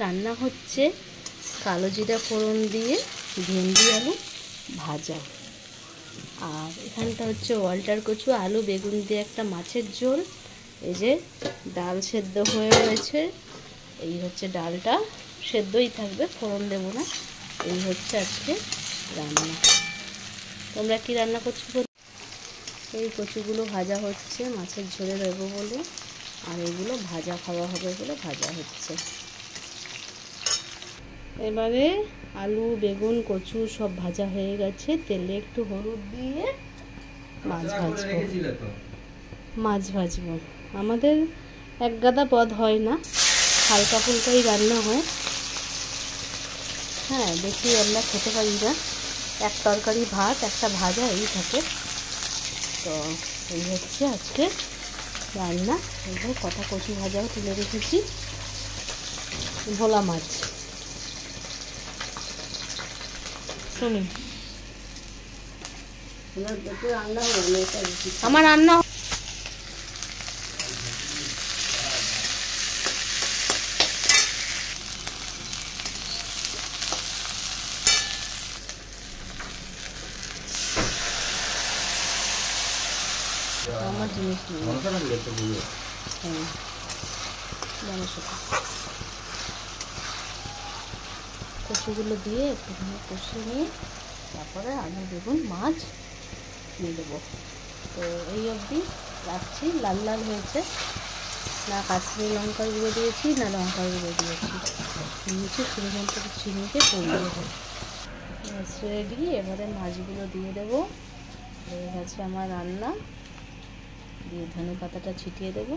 রান্না হচ্ছে কালো জিরা ফোড়ন দিয়ে ভেন্ডি আলু ভাজা। আর এখানটা হচ্ছে ওয়াল্টার কচু আলু বেগুন দিয়ে একটা মাছের ঝোল। এই যে ডাল সেদ্ধ হয়ে রয়েছে, এই হচ্ছে ডালটা সেদ্ধই থাকবে, ফোড়ন দেবো না। এই হচ্ছে আজকে রান্না। তোমরা কি রান্না করছো? এই কচুগুলো ভাজা হচ্ছে মাছের ঝোলে দেবো বলে, আর এগুলো ভাজা খাওয়া হবে বলে ভাজা হচ্ছে। এবারে আলু বেগুন কচু সব ভাজা হয়ে গেছে, তেলে একটু হলুদ দিয়ে মাছ ভাজবো। আমাদের এক গাদা পদ হয় না, হালকা ফুলকাই রান্না হয়। হ্যাঁ, বেশি আমরা খেতে পারি না, এক তরকারি ভাত একটা ভাজা এই থাকে। তো এই হচ্ছে আজকে রান্না। এইভাবে কটা কচু ভাজাও তুলে রেখেছি। ভোলা মাছ শুনি আমার রান্না আমার জিনিস কচুগুলো দিয়ে একটুখানি কষিয়ে নিয়ে তারপরে আলু বেগুন মাছ দিয়ে দেবো। তো এই অবধি রাখছি। লাল লাল হয়েছে, না কাশ্মীরি লঙ্কার গুঁড়ো দিয়েছি না লঙ্কার গুঁড়ো দিয়েছি। নিচে শুধুমাত্র চিনিতে পরিয়ে দেবো। রেডি। এবারে মাছগুলো দিয়ে দেবো। হয়ে গেছে আমার রান্না। দিয়ে ধনে পাতাটা ছিটিয়ে দেবো।